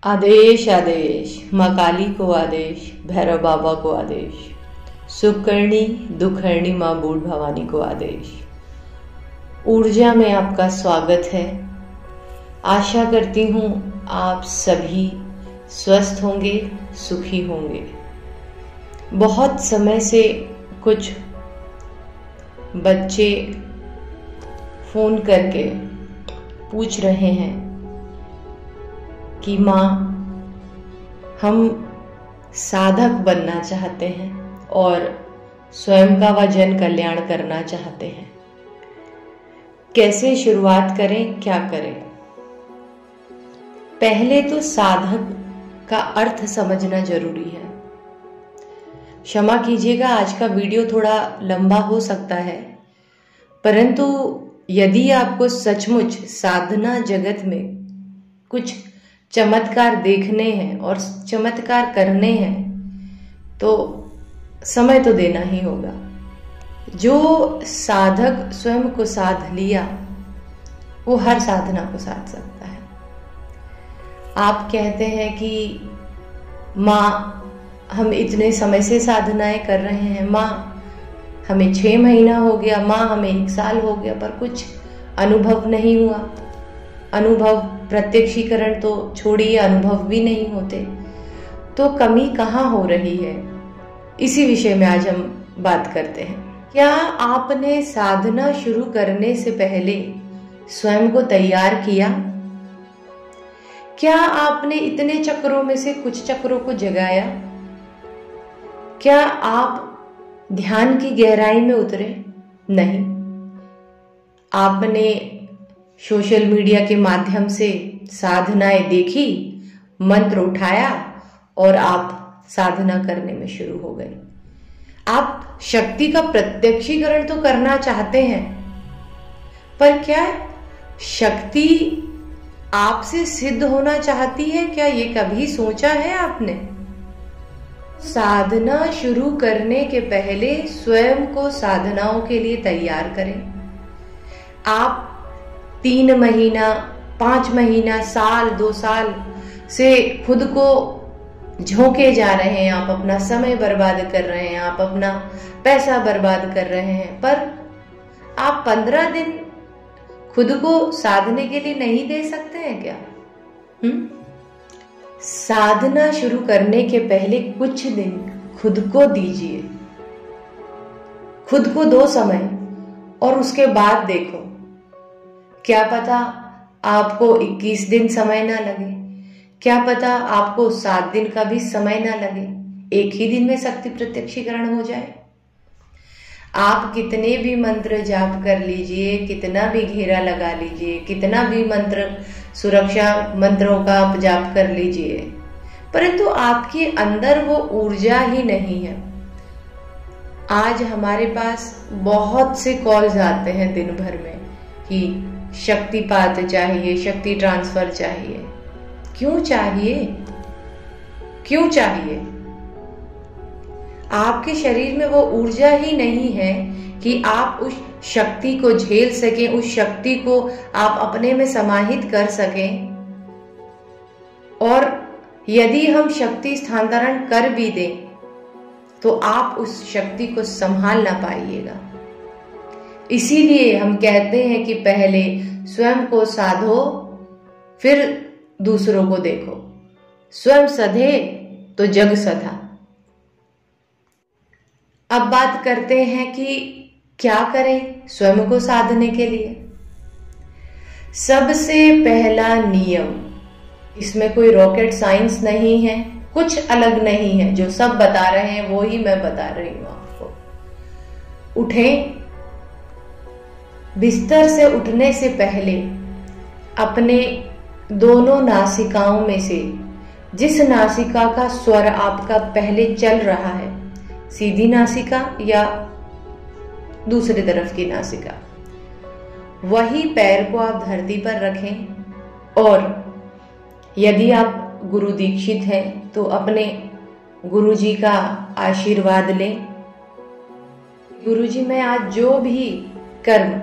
आदेश आदेश, माँ काली को आदेश, भैरव बाबा को आदेश, सुखकर्णी दुखहर्णी माँ बूढ़ भवानी को आदेश। ऊर्जा में आपका स्वागत है। आशा करती हूँ आप सभी स्वस्थ होंगे, सुखी होंगे। बहुत समय से कुछ बच्चे फोन करके पूछ रहे हैं कि माँ, हम साधक बनना चाहते हैं और स्वयं का व जन कल्याण करना चाहते हैं। कैसे शुरुआत करें, क्या करें? पहले तो साधक का अर्थ समझना जरूरी है। क्षमा कीजिएगा, आज का वीडियो थोड़ा लंबा हो सकता है, परंतु यदि आपको सचमुच साधना जगत में कुछ चमत्कार देखने हैं और चमत्कार करने हैं तो समय तो देना ही होगा। जो साधक स्वयं को साध लिया वो हर साधना को साध सकता है। आप कहते हैं कि माँ, हम इतने समय से साधनाएं कर रहे हैं, माँ हमें 6 महीना हो गया, माँ हमें 1 साल हो गया, पर कुछ अनुभव नहीं हुआ। अनुभव, प्रत्यक्षीकरण तो छोड़िए, अनुभव भी नहीं होते, तो कमी कहाँ हो रही है? इसी विषय में आज हम बात करते हैं। क्या आपने साधना शुरू करने से पहले स्वयं को तैयार किया? क्या आपने इतने चक्रों में से कुछ चक्रों को जगाया? क्या आप ध्यान की गहराई में उतरे? नहीं। आपने सोशल मीडिया के माध्यम से साधनाएं देखी, मंत्र उठाया और आप साधना करने में शुरू हो गए। आप शक्ति का प्रत्यक्षीकरण तो करना चाहते हैं, पर क्या शक्ति आपसे सिद्ध होना चाहती है? क्या ये कभी सोचा है आपने? साधना शुरू करने के पहले स्वयं को साधनाओं के लिए तैयार करें। आप 3 महीना, 5 महीना, साल, 2 साल से खुद को झोंके जा रहे हैं, आप अपना समय बर्बाद कर रहे हैं, आप अपना पैसा बर्बाद कर रहे हैं, पर आप 15 दिन खुद को साधने के लिए नहीं दे सकते हैं क्या? साधना शुरू करने के पहले कुछ दिन खुद को दीजिए, खुद को दो समय, और उसके बाद देखो, क्या पता आपको 21 दिन समय ना लगे, क्या पता आपको 7 दिन का भी समय ना लगे, एक ही दिन में शक्ति प्रत्यक्षीकरण हो जाए। आप कितने भी मंत्र जाप कर लीजिए, कितना भी घेरा लगा लीजिए, कितना भी मंत्र, सुरक्षा मंत्रों का आप जाप कर लीजिए, परंतु आपके अंदर वो ऊर्जा ही नहीं है। आज हमारे पास बहुत से कॉल्स आते हैं दिन भर में कि शक्तिपात चाहिए, शक्ति ट्रांसफर चाहिए। क्यों चाहिए? क्यों चाहिए? आपके शरीर में वो ऊर्जा ही नहीं है कि आप उस शक्ति को झेल सकें, उस शक्ति को आप अपने में समाहित कर सकें। और यदि हम शक्ति स्थानांतरण कर भी दें तो आप उस शक्ति को संभाल ना पाइएगा। इसीलिए हम कहते हैं कि पहले स्वयं को साधो, फिर दूसरों को देखो। स्वयं सधे तो जग सधा। अब बात करते हैं कि क्या करें स्वयं को साधने के लिए। सबसे पहला नियम, इसमें कोई रॉकेट साइंस नहीं है, कुछ अलग नहीं है, जो सब बता रहे हैं वो ही मैं बता रही हूं आपको। उठें, बिस्तर से उठने से पहले अपने दोनों नासिकाओं में से जिस नासिका का स्वर आपका पहले चल रहा है, सीधी नासिका या दूसरी तरफ की नासिका, वही पैर को आप धरती पर रखें। और यदि आप गुरु दीक्षित हैं तो अपने गुरुजी का आशीर्वाद लें। गुरुजी, मैं आज जो भी कर्म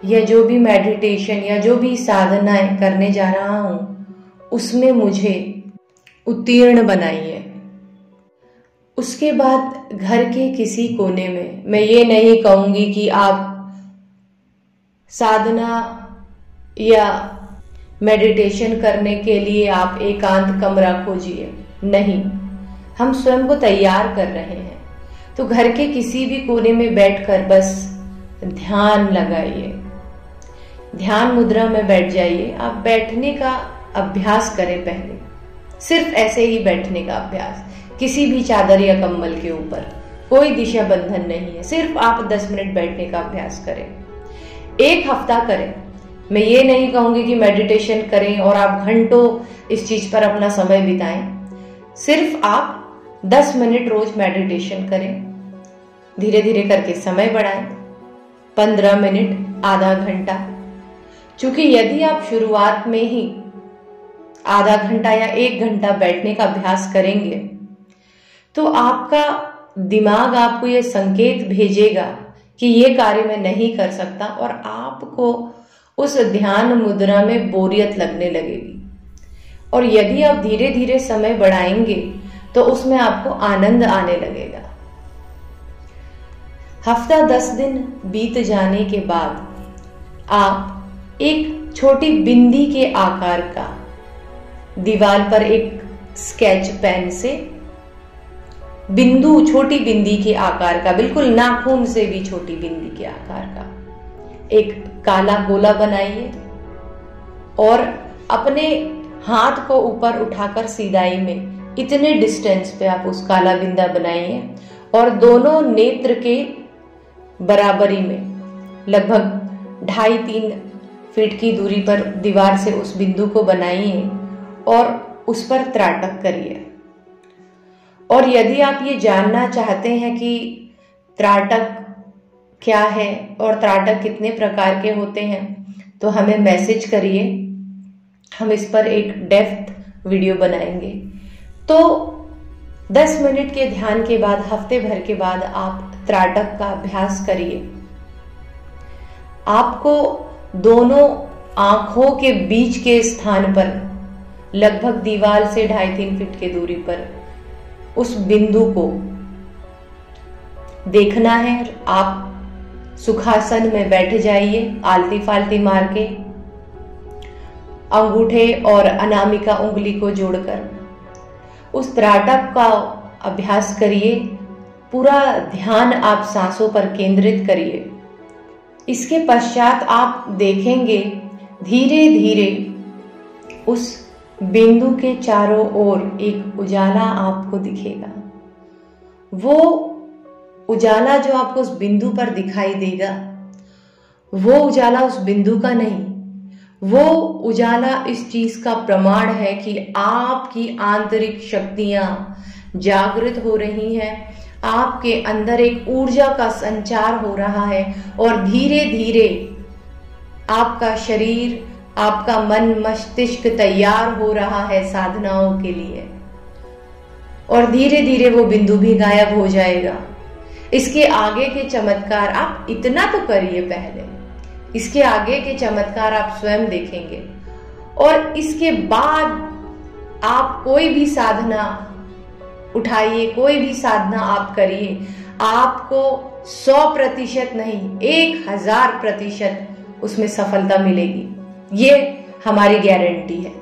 या जो भी मेडिटेशन या जो भी साधनाएं करने जा रहा हूं, उसमें मुझे उत्तीर्ण बनाइए। उसके बाद घर के किसी कोने में, मैं ये नहीं कहूंगी कि आप साधना या मेडिटेशन करने के लिए आप एकांत कमरा खोजिए, नहीं, हम स्वयं को तैयार कर रहे हैं। तो घर के किसी भी कोने में बैठकर बस ध्यान लगाइए, ध्यान मुद्रा में बैठ जाइए। आप बैठने का अभ्यास करें पहले, सिर्फ ऐसे ही बैठने का अभ्यास, किसी भी चादर या कंबल के ऊपर, कोई दिशा बंधन नहीं है, सिर्फ आप 10 मिनट बैठने का अभ्यास करें। 1 हफ्ता करें। मैं ये नहीं कहूंगी कि मेडिटेशन करें और आप घंटों इस चीज पर अपना समय बिताएं। सिर्फ आप 10 मिनट रोज मेडिटेशन करें, धीरे धीरे करके समय बढ़ाएं, 15 मिनट, आधा घंटा। क्योंकि यदि आप शुरुआत में ही आधा घंटा या 1 घंटा बैठने का अभ्यास करेंगे तो आपका दिमाग आपको ये संकेत भेजेगा कि ये कार्य मैं नहीं कर सकता और आपको उस ध्यान मुद्रा में बोरियत लगने लगेगी। और यदि आप धीरे धीरे समय बढ़ाएंगे तो उसमें आपको आनंद आने लगेगा। हफ्ता 10 दिन बीत जाने के बाद आप एक छोटी बिंदी के आकार का दीवार पर एक स्केच पेन से बिंदु, छोटी बिंदी के आकार का, बिल्कुल नाखून से भी छोटी बिंदी के आकार का एक काला गोला बनाइए और अपने हाथ को ऊपर उठाकर सीधाई में इतने डिस्टेंस पे आप उस काला बिंदा बनाइए और दोनों नेत्र के बराबरी में लगभग 2.5-3 फीट की दूरी पर दीवार से उस बिंदु को बनाइए और उस पर त्राटक करिए। और यदि आप ये जानना चाहते हैं कि त्राटक क्या है और त्राटक कितने प्रकार के होते हैं तो हमें मैसेज करिए, हम इस पर एक डेप्थ वीडियो बनाएंगे। तो 10 मिनट के ध्यान के बाद, हफ्ते भर के बाद आप त्राटक का अभ्यास करिए। आपको दोनों आंखों के बीच के स्थान पर, लगभग दीवार से 2.5-3 फीट की दूरी पर उस बिंदु को देखना है। आप सुखासन में बैठ जाइए, आलती फालती मार के, अंगूठे और अनामिका उंगली को जोड़कर उस त्राटक का अभ्यास करिए। पूरा ध्यान आप सांसों पर केंद्रित करिए। इसके पश्चात आप देखेंगे धीरे धीरे उस बिंदु के चारों ओर एक उजाला आपको दिखेगा। वो उजाला जो आपको उस बिंदु पर दिखाई देगा, वो उजाला उस बिंदु का नहीं, वो उजाला इस चीज का प्रमाण है कि आपकी आंतरिक शक्तियां जागृत हो रही हैं, आपके अंदर एक ऊर्जा का संचार हो रहा है और धीरे धीरे आपका शरीर, आपका मन, मस्तिष्क तैयार हो रहा है साधनाओं के लिए और धीरे धीरे वो बिंदु भी गायब हो जाएगा। इसके आगे के चमत्कार आप इतना तो करिए पहले, इसके आगे के चमत्कार आप स्वयं देखेंगे। और इसके बाद आप कोई भी साधना उठाइए, कोई भी साधना आप करिए, आपको 100% नहीं 1000% उसमें सफलता मिलेगी। ये हमारी गारंटी है।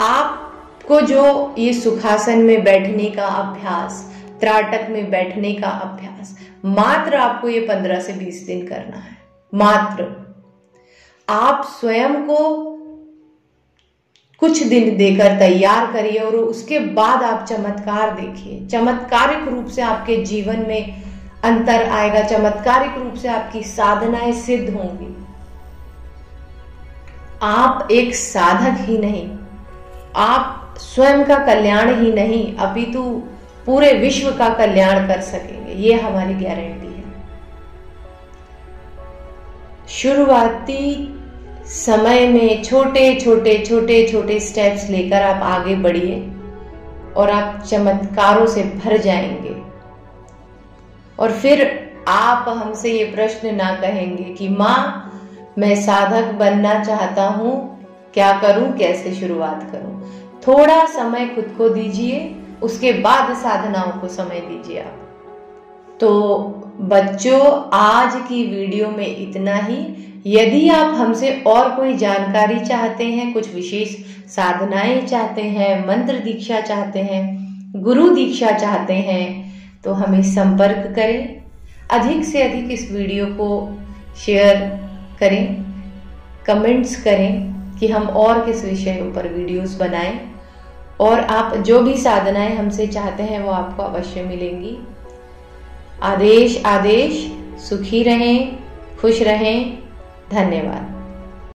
आपको जो ये सुखासन में बैठने का अभ्यास, त्राटक में बैठने का अभ्यास, मात्र आपको ये 15 से 20 दिन करना है। मात्र आप स्वयं को कुछ दिन देकर तैयार करिए और उसके बाद आप चमत्कार देखिए। चमत्कारिक रूप से आपके जीवन में अंतर आएगा, चमत्कारिक रूप से आपकी साधनाएं सिद्ध होंगी। आप एक साधक ही नहीं, आप स्वयं का कल्याण ही नहीं अपितु पूरे विश्व का कल्याण कर सकेंगे, ये हमारी गारंटी है। शुरुआती समय में छोटे छोटे छोटे छोटे स्टेप्स लेकर आप आगे बढ़िए और आप चमत्कारों से भर जाएंगे। और फिर आप हमसे ये प्रश्न ना कहेंगे कि माँ मैं साधक बनना चाहता हूं, क्या करूं, कैसे शुरुआत करूं। थोड़ा समय खुद को दीजिए, उसके बाद साधनाओं को समय दीजिए आप। तो बच्चों, आज की वीडियो में इतना ही। यदि आप हमसे और कोई जानकारी चाहते हैं, कुछ विशेष साधनाएं चाहते हैं, मंत्र दीक्षा चाहते हैं, गुरु दीक्षा चाहते हैं, तो हमें संपर्क करें। अधिक से अधिक इस वीडियो को शेयर करें, कमेंट्स करें कि हम और किस विषयों पर वीडियोस बनाएं। और आप जो भी साधनाएं हमसे चाहते हैं वो आपको अवश्य मिलेंगी। आदेश आदेश। सुखी रहें, खुश रहें। धन्यवाद।